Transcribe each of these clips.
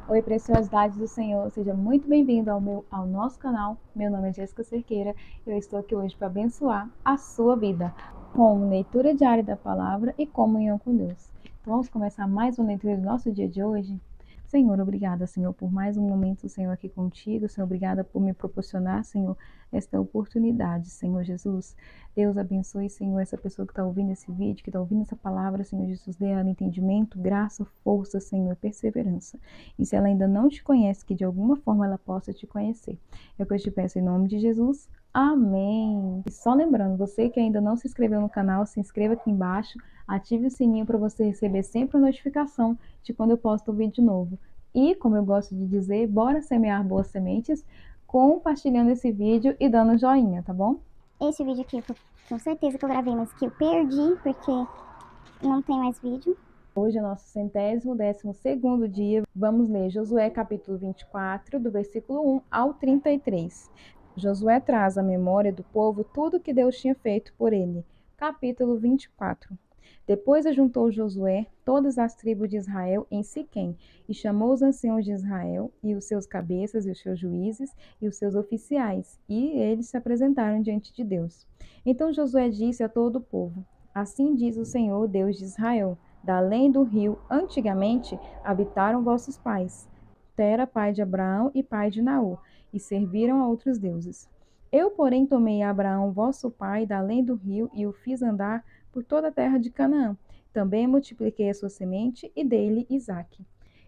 Oi, preciosidade do Senhor, seja muito bem-vindo ao nosso canal. Meu nome é Jéssica Cerqueira e eu estou aqui hoje para abençoar a sua vida com leitura diária da palavra e comunhão com Deus. Então vamos começar mais uma leitura do nosso dia de hoje. Senhor, obrigada, Senhor, por mais um momento, Senhor, aqui contigo. Senhor, obrigada por me proporcionar, Senhor, esta oportunidade, Senhor Jesus. Deus abençoe, Senhor, essa pessoa que está ouvindo esse vídeo, que está ouvindo essa palavra, Senhor Jesus. Dê a ela entendimento, graça, força, Senhor, perseverança. E se ela ainda não te conhece, que de alguma forma ela possa te conhecer. É o que eu te peço em nome de Jesus. Amém. E só lembrando, você que ainda não se inscreveu no canal, se inscreva aqui embaixo, ative o sininho para você receber sempre a notificação de quando eu posto um vídeo novo. E, como eu gosto de dizer, bora semear boas sementes, compartilhando esse vídeo e dando joinha, tá bom? Esse vídeo aqui, com certeza que eu gravei, mas que eu perdi, porque não tem mais vídeo. Hoje é nosso 112º dia. Vamos ler Josué capítulo 24, do versículo 1 ao 33. Josué traz à memória do povo tudo que Deus tinha feito por ele. Capítulo 24. Depois ajuntou Josué todas as tribos de Israel em Siquém, e chamou os anciãos de Israel, e os seus cabeças, e os seus juízes, e os seus oficiais, e eles se apresentaram diante de Deus. Então Josué disse a todo o povo: Assim diz o Senhor, Deus de Israel: da além do rio, antigamente habitaram vossos pais, Tera, pai de Abraão e pai de Naor, e serviram a outros deuses. Eu, porém, tomei Abraão, vosso pai, da além do rio, e o fiz andar por toda a terra de Canaã. Também multipliquei a sua semente e dei-lhe Isaque.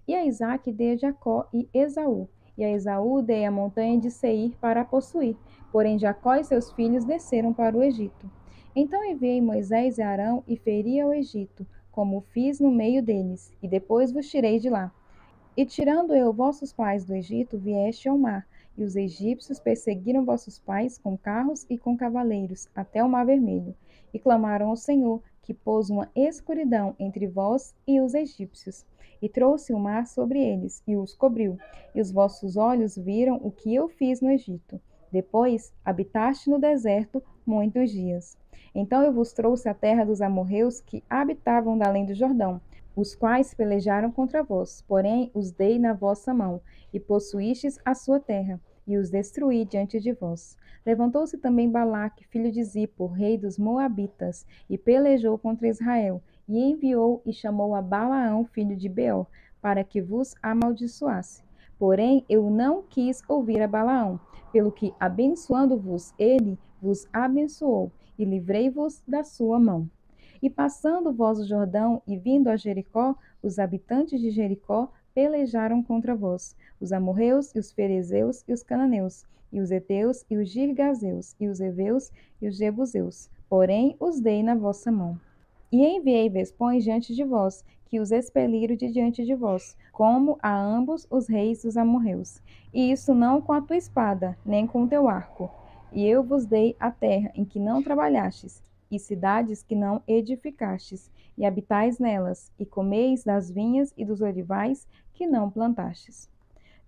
E a Isaque dei a Jacó e Esaú. E a Esaú dei a montanha de Seir para a possuir. Porém Jacó e seus filhos desceram para o Egito. Então enviei Moisés e Arão e feri ao Egito, como fiz no meio deles, e depois vos tirei de lá. E tirando eu vossos pais do Egito, vieste ao mar, e os egípcios perseguiram vossos pais com carros e com cavaleiros, até o mar vermelho. E clamaram ao Senhor, que pôs uma escuridão entre vós e os egípcios, e trouxe o mar sobre eles, e os cobriu. E os vossos olhos viram o que eu fiz no Egito. Depois habitaste no deserto muitos dias. Então eu vos trouxe a terra dos amorreus que habitavam da além do Jordão, os quais pelejaram contra vós, porém os dei na vossa mão, e possuístes a sua terra, e os destruí diante de vós. Levantou-se também Balaque, filho de Zippor, rei dos Moabitas, e pelejou contra Israel, e enviou e chamou a Balaão, filho de Beor, para que vos amaldiçoasse. Porém eu não quis ouvir a Balaão, pelo que, abençoando-vos ele, vos abençoou, e livrei-vos da sua mão. E passando vós o Jordão e vindo a Jericó, os habitantes de Jericó pelejaram contra vós, os amorreus e os ferezeus e os cananeus, e os heteus e os girgazeus, e os heveus e os jebuseus. Porém os dei na vossa mão. E enviei vespões diante de vós, que os expeliram de diante de vós, como a ambos os reis dos amorreus. E isso não com a tua espada, nem com o teu arco. E eu vos dei a terra em que não trabalhastes, e cidades que não edificastes, e habitais nelas, e comeis das vinhas e dos olivais que não plantastes.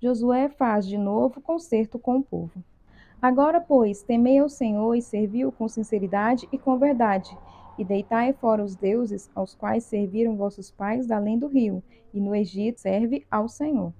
Josué faz de novo concerto com o povo. Agora, pois, temei ao Senhor e servi-o com sinceridade e com verdade, e deitai fora os deuses aos quais serviram vossos pais da além do rio, e no Egito serve ao Senhor.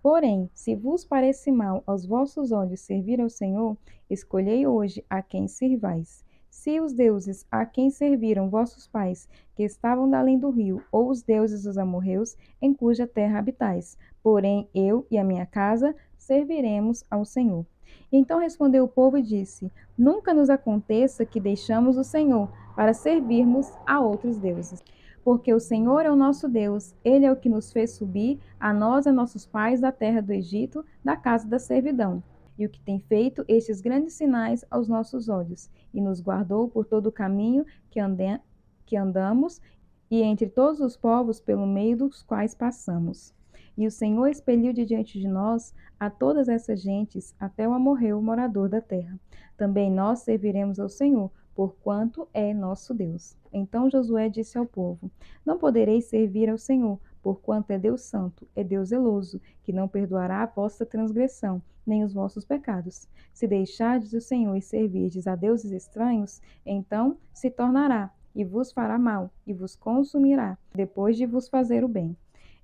Porém, se vos parece mal aos vossos olhos servir ao Senhor, escolhei hoje a quem servais. Se os deuses a quem serviram vossos pais, que estavam da além do rio, ou os deuses dos amorreus, em cuja terra habitais. Porém, eu e a minha casa serviremos ao Senhor. Então respondeu o povo e disse: Nunca nos aconteça que deixamos o Senhor para servirmos a outros deuses. Porque o Senhor é o nosso Deus, ele é o que nos fez subir, a nós e a nossos pais, da terra do Egito, da casa da servidão, e o que tem feito estes grandes sinais aos nossos olhos, e nos guardou por todo o caminho que andamos, e entre todos os povos pelo meio dos quais passamos. E o Senhor expeliu de diante de nós a todas essas gentes, até o amorreu, morador da terra. Também nós serviremos ao Senhor, porquanto é nosso Deus. Então Josué disse ao povo: Não podereis servir ao Senhor, porquanto é Deus santo, é Deus zeloso, que não perdoará a vossa transgressão, nem os vossos pecados. Se deixardes o Senhor e servirdes a deuses estranhos, então se tornará, e vos fará mal, e vos consumirá, depois de vos fazer o bem.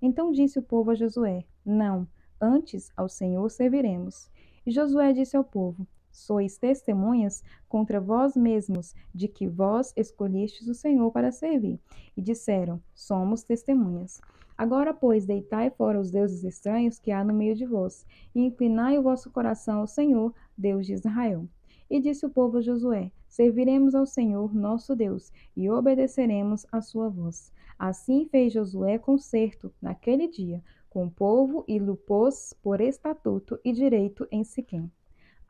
Então disse o povo a Josué: Não, antes ao Senhor serviremos. E Josué disse ao povo: Sois testemunhas contra vós mesmos de que vós escolhestes o Senhor para servir. E disseram: Somos testemunhas. Agora, pois, deitai fora os deuses estranhos que há no meio de vós, e inclinai o vosso coração ao Senhor, Deus de Israel. E disse o povo a Josué: Serviremos ao Senhor, nosso Deus, e obedeceremos à sua voz. Assim fez Josué concerto, naquele dia, com o povo e lhe pôs por estatuto e direito em Siquém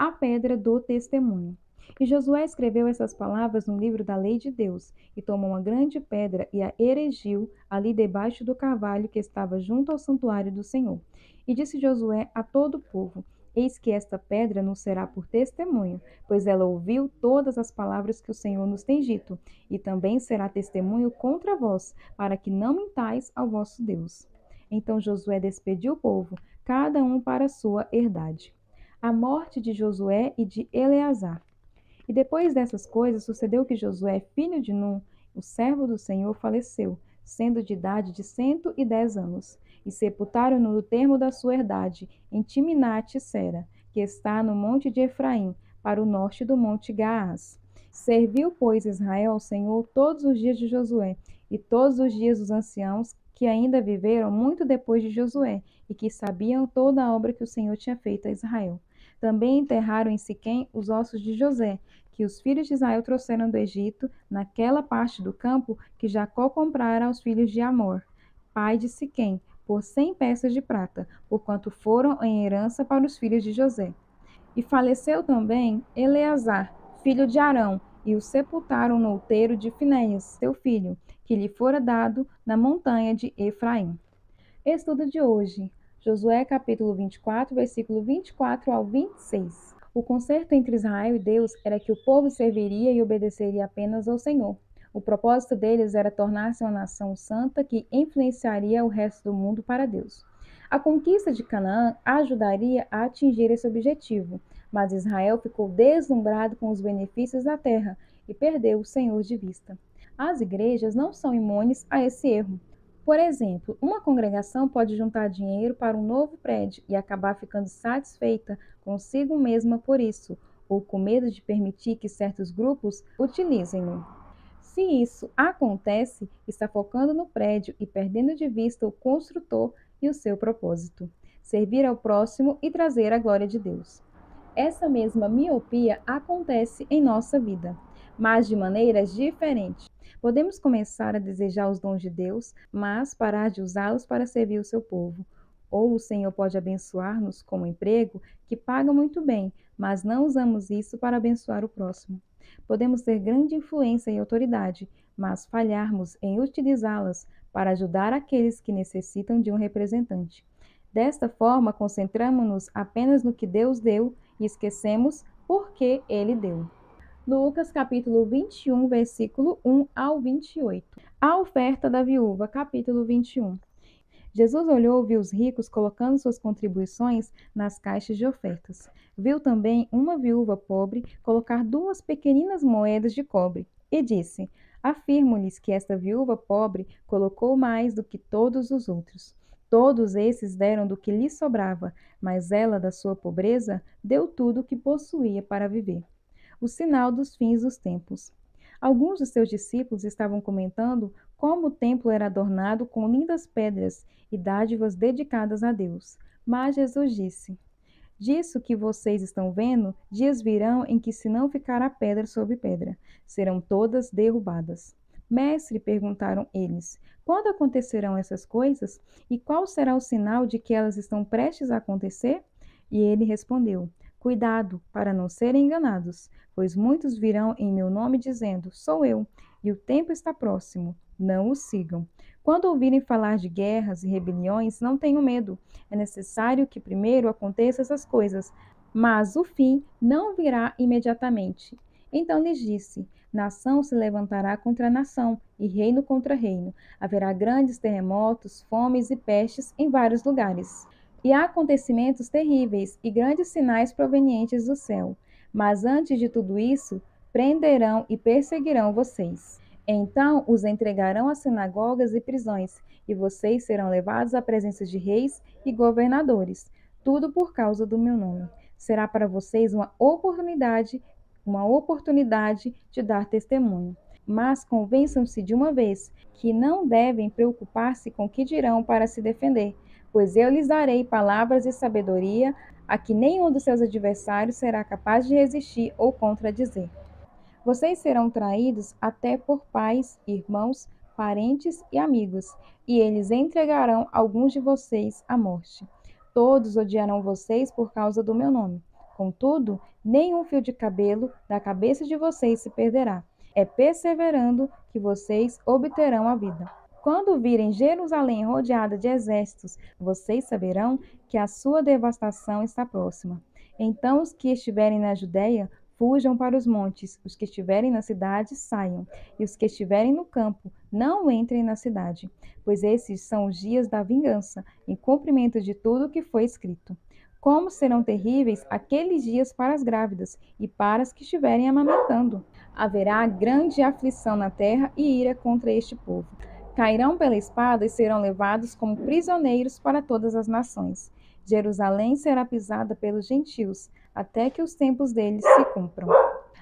a pedra do testemunho. E Josué escreveu essas palavras no livro da lei de Deus, e tomou uma grande pedra e a erigiu ali debaixo do carvalho que estava junto ao santuário do Senhor. E disse Josué a todo o povo: Eis que esta pedra nos será por testemunho, pois ela ouviu todas as palavras que o Senhor nos tem dito, e também será testemunho contra vós, para que não mintais ao vosso Deus. Então Josué despediu o povo, cada um para a sua herdade. A morte de Josué e de Eleazar. E depois dessas coisas, sucedeu que Josué, filho de Num, o servo do Senhor, faleceu, sendo de idade de 110 anos. E sepultaram-no no termo da sua herdade, em Timnate-Sera, que está no monte de Efraim, para o norte do monte Gaás. Serviu, pois, Israel ao Senhor todos os dias de Josué, e todos os dias dos anciãos que ainda viveram muito depois de Josué, e que sabiam toda a obra que o Senhor tinha feito a Israel. Também enterraram em Siquém os ossos de José, que os filhos de Israel trouxeram do Egito, naquela parte do campo que Jacó comprara aos filhos de Amor, pai de Siquém, por 100 peças de prata, porquanto foram em herança para os filhos de José. E faleceu também Eleazar, filho de Arão, e o sepultaram no outeiro de Finéias, seu filho, que lhe fora dado na montanha de Efraim. Estudo de hoje. Josué capítulo 24, versículo 24 ao 26. O concerto entre Israel e Deus era que o povo serviria e obedeceria apenas ao Senhor. O propósito deles era tornar-se uma nação santa que influenciaria o resto do mundo para Deus. A conquista de Canaã ajudaria a atingir esse objetivo, mas Israel ficou deslumbrado com os benefícios da terra e perdeu o Senhor de vista. As igrejas não são imunes a esse erro. Por exemplo, uma congregação pode juntar dinheiro para um novo prédio e acabar ficando satisfeita consigo mesma por isso, ou com medo de permitir que certos grupos utilizem-no. Se isso acontece, está focando no prédio e perdendo de vista o construtor e o seu propósito: servir ao próximo e trazer a glória de Deus. Essa mesma miopia acontece em nossa vida, mas de maneiras diferentes. Podemos começar a desejar os dons de Deus, mas parar de usá-los para servir o seu povo. Ou o Senhor pode abençoar-nos com um emprego que paga muito bem, mas não usamos isso para abençoar o próximo. Podemos ter grande influência e autoridade, mas falharmos em utilizá-las para ajudar aqueles que necessitam de um representante. Desta forma, concentramos-nos apenas no que Deus deu e esquecemos por que Ele deu. Lucas capítulo 21, versículo 1 ao 28. A oferta da viúva, capítulo 21. Jesus olhou e viu os ricos colocando suas contribuições nas caixas de ofertas. Viu também uma viúva pobre colocar 2 pequeninas moedas de cobre e disse: Afirmo-lhes que esta viúva pobre colocou mais do que todos os outros. Todos esses deram do que lhe sobrava, mas ela, da sua pobreza, deu tudo o que possuía para viver. O sinal dos fins dos tempos. Alguns de seus discípulos estavam comentando como o templo era adornado com lindas pedras e dádivas dedicadas a Deus. Mas Jesus disse: Disso que vocês estão vendo, dias virão em que se não ficará pedra sobre pedra, serão todas derrubadas. Mestre, perguntaram eles, quando acontecerão essas coisas? E qual será o sinal de que elas estão prestes a acontecer? E ele respondeu: Cuidado, para não serem enganados, pois muitos virão em meu nome dizendo: Sou eu, e o tempo está próximo. Não os sigam. Quando ouvirem falar de guerras e rebeliões, não tenham medo. É necessário que primeiro aconteçam essas coisas, mas o fim não virá imediatamente. Então lhes disse: Nação se levantará contra nação, e reino contra reino. Haverá grandes terremotos, fomes e pestes em vários lugares. E há acontecimentos terríveis e grandes sinais provenientes do céu. Mas antes de tudo isso, prenderão e perseguirão vocês. Então os entregarão às sinagogas e prisões, e vocês serão levados à presença de reis e governadores, tudo por causa do meu nome. Será para vocês uma oportunidade de dar testemunho. Mas convençam-se de uma vez que não devem preocupar-se com o que dirão para se defender, pois eu lhes darei palavras de sabedoria a que nenhum dos seus adversários será capaz de resistir ou contradizer. Vocês serão traídos até por pais, irmãos, parentes e amigos, e eles entregarão alguns de vocês à morte. Todos odiarão vocês por causa do meu nome. Contudo, nenhum fio de cabelo da cabeça de vocês se perderá. É perseverando que vocês obterão a vida. Quando virem Jerusalém rodeada de exércitos, vocês saberão que a sua devastação está próxima. Então os que estiverem na Judéia fujam para os montes, os que estiverem na cidade saiam, e os que estiverem no campo não entrem na cidade, pois esses são os dias da vingança, em cumprimento de tudo o que foi escrito. Como serão terríveis aqueles dias para as grávidas e para as que estiverem amamentando. Haverá grande aflição na terra e ira contra este povo. Cairão pela espada e serão levados como prisioneiros para todas as nações. Jerusalém será pisada pelos gentios, até que os tempos deles se cumpram.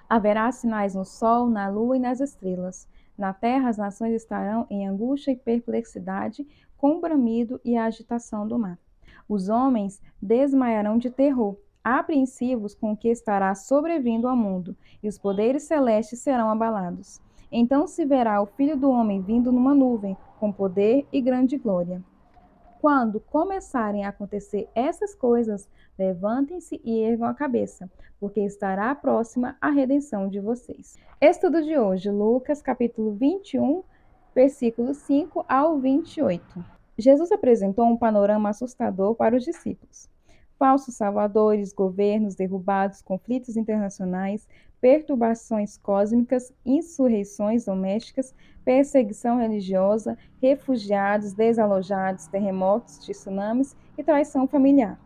Haverá sinais no sol, na lua e nas estrelas. Na terra as nações estarão em angústia e perplexidade, com o bramido e a agitação do mar. Os homens desmaiarão de terror, apreensivos com o que estará sobrevindo ao mundo, e os poderes celestes serão abalados. Então se verá o Filho do Homem vindo numa nuvem, com poder e grande glória. Quando começarem a acontecer essas coisas, levantem-se e ergam a cabeça, porque estará próxima a redenção de vocês. Estudo de hoje, Lucas capítulo 21, versículos 5 ao 28. Jesus apresentou um panorama assustador para os discípulos. Falsos salvadores, governos derrubados, conflitos internacionais, perturbações cósmicas, insurreições domésticas, perseguição religiosa, refugiados, desalojados, terremotos, tsunamis e traição familiar.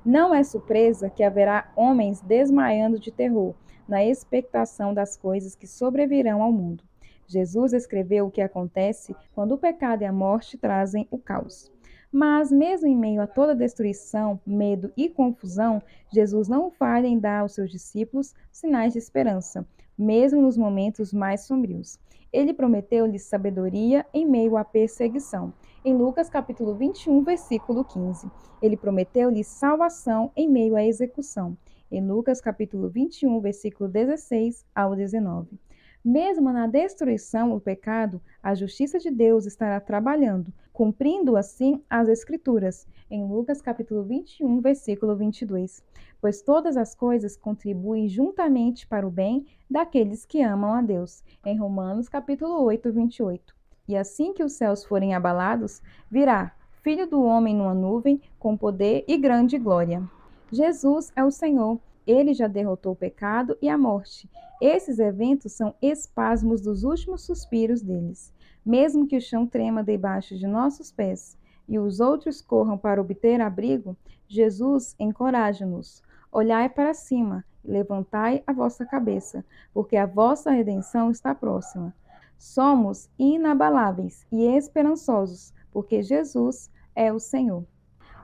Não é surpresa que haverá homens desmaiando de terror, na expectação das coisas que sobrevirão ao mundo. Jesus escreveu o que acontece quando o pecado e a morte trazem o caos. Mas, mesmo em meio a toda destruição, medo e confusão, Jesus não falha em dar aos seus discípulos sinais de esperança, mesmo nos momentos mais sombrios. Ele prometeu-lhes sabedoria em meio à perseguição. Em Lucas capítulo 21, versículo 15. Ele prometeu-lhes salvação em meio à execução. Em Lucas capítulo 21, versículo 16 ao 19. Mesmo na destruição do pecado, a justiça de Deus estará trabalhando, cumprindo assim as Escrituras, em Lucas capítulo 21, versículo 22. Pois todas as coisas contribuem juntamente para o bem daqueles que amam a Deus, em Romanos capítulo 8, 28. E assim que os céus forem abalados, virá Filho do Homem numa nuvem, com poder e grande glória. Jesus é o Senhor. Ele já derrotou o pecado e a morte. Esses eventos são espasmos dos últimos suspiros deles. Mesmo que o chão trema debaixo de nossos pés e os outros corram para obter abrigo, Jesus encoraja-nos. Olhai para cima e levantai a vossa cabeça, porque a vossa redenção está próxima. Somos inabaláveis e esperançosos, porque Jesus é o Senhor.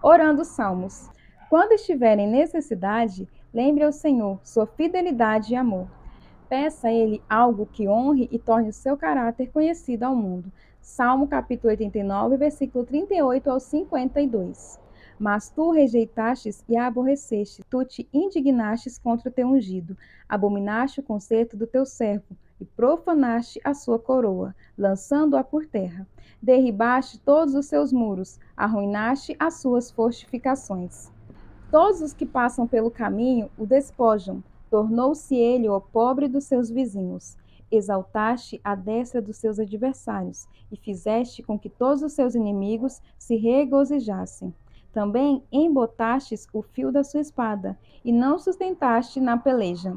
Orando Salmos. Quando estiver em necessidade, lembre ao Senhor sua fidelidade e amor. Peça a Ele algo que honre e torne o seu caráter conhecido ao mundo. Salmo capítulo 89, versículo 38 ao 52. Mas tu rejeitastes e a aborreceste, tu te indignastes contra o teu ungido, abominaste o conserto do teu servo, e profanaste a sua coroa, lançando-a por terra. Derribaste todos os seus muros, arruinaste as suas fortificações. Todos os que passam pelo caminho o despojam. Tornou-se ele o pobre dos seus vizinhos. Exaltaste a destra dos seus adversários e fizeste com que todos os seus inimigos se regozijassem. Também embotastes o fio da sua espada e não sustentaste na peleja.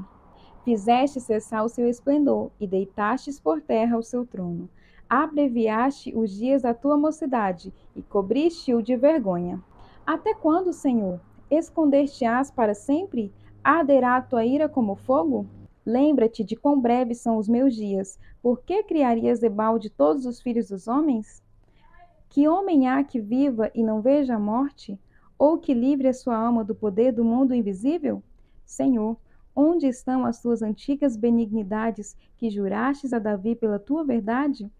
Fizeste cessar o seu esplendor e deitastes por terra o seu trono. Abreviaste os dias da tua mocidade e cobriste-o de vergonha. Até quando, Senhor? Esconder-te-ás para sempre? Arderá a tua ira como fogo? Lembra-te de quão breves são os meus dias. Por que criarias debalde todos os filhos dos homens? Que homem há que viva e não veja a morte? Ou que livre a sua alma do poder do mundo invisível? Senhor, onde estão as tuas antigas benignidades que jurastes a Davi pela tua verdade?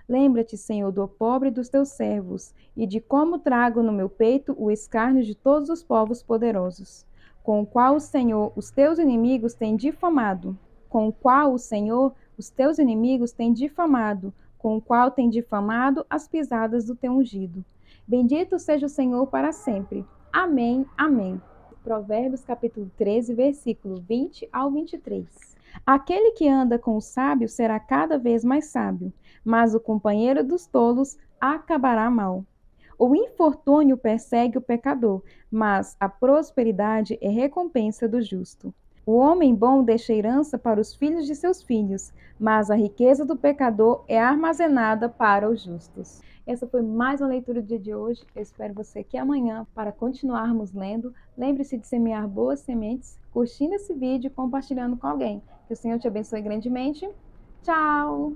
Lembra-te, Senhor, do pobre dos teus servos, e de como trago no meu peito o escárnio de todos os povos poderosos, com o qual o Senhor os teus inimigos têm difamado, com o qual o Senhor os teus inimigos têm difamado, com o qual tem difamado as pisadas do teu ungido. Bendito seja o Senhor para sempre. Amém, amém. Provérbios capítulo 13, versículo 20 ao 23. Aquele que anda com o sábio será cada vez mais sábio, mas o companheiro dos tolos acabará mal. O infortúnio persegue o pecador, mas a prosperidade é recompensa do justo. O homem bom deixa herança para os filhos de seus filhos, mas a riqueza do pecador é armazenada para os justos. Essa foi mais uma leitura do dia de hoje. Eu espero você aqui amanhã para continuarmos lendo. Lembre-se de semear boas sementes, curtindo esse vídeo e compartilhando com alguém. Que o Senhor te abençoe grandemente. Tchau!